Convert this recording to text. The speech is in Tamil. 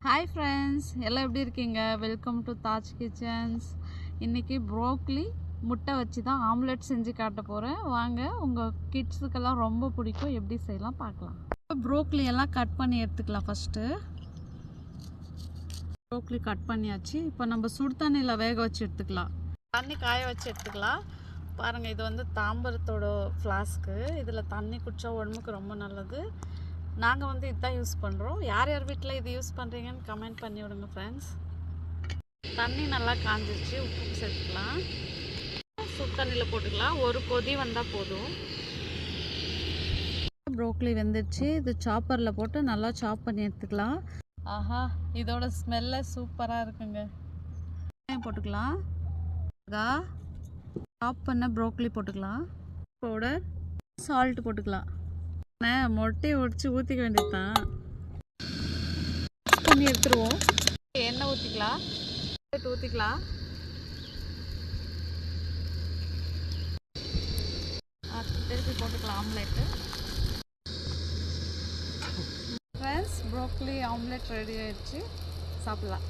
ஹாய் ஃப்ரெண்ட்ஸ், எல்லாம் எப்படி இருக்கீங்க? Welcome to Taj kitchens. இன்றைக்கி ப்ரோக்லி முட்டை வச்சு தான் ஆம்லெட் செஞ்சு காட்ட போகிறேன். வாங்க, உங்கள் கிட்ஸுக்கெல்லாம் ரொம்ப பிடிக்கும். எப்படி செய்யலாம் பார்க்கலாம். ப்ரோக்லி எல்லாம் கட் பண்ணி எடுத்துக்கலாம். ஃபஸ்ட்டு ப்ரோக்லி கட் பண்ணியாச்சு. இப்போ நம்ம சுடு தண்ணியில் வேக வச்சு எடுத்துக்கலாம். தண்ணி காய வச்சு எடுத்துக்கலாம். பாருங்கள், இது வந்து தாம்பரத்தோட ஃப்ளாஸ்க்கு. இதில் தண்ணி குடித்தா உடம்புக்கு ரொம்ப நல்லது. நாங்கள் வந்து இதுதான் யூஸ் பண்ணுறோம். யார் யார் வீட்டில் இது யூஸ் பண்ணுறீங்கன்னு கமெண்ட் பண்ணி விடுங்க ஃப்ரெண்ட்ஸ். தண்ணி நல்லா காஞ்சிச்சு. உப்பு சேர்த்துக்கலாம். சுடு தண்ணியில் போட்டுக்கலாம். ஒரு கொதி வந்தால் போதும். ப்ரோக்லி வெந்துடுச்சு. இது சாப்பரில் போட்டு நல்லா சாப் பண்ணி எடுத்துக்கலாம். ஆஹா, இதோட ஸ்மெல்ல சூப்பராக இருக்குங்க. போட்டுக்கலாம். சாப் பண்ண ப்ரோக்லி போட்டுக்கலாம். பவுடர், சால்ட் போட்டுக்கலாம். மொட்டையை உடச்சி ஊற்றிக்க வேண்டியதுதான். பண்ணி எடுத்துருவோம். எண்ணெய் ஊற்றிக்கலாம். ஊற்றிக்கலாம். திருப்பி போட்டுக்கலாம் omelette. Friends, Broglie omelette ready ஆயிடுச்சு. சாப்பிடலாம்.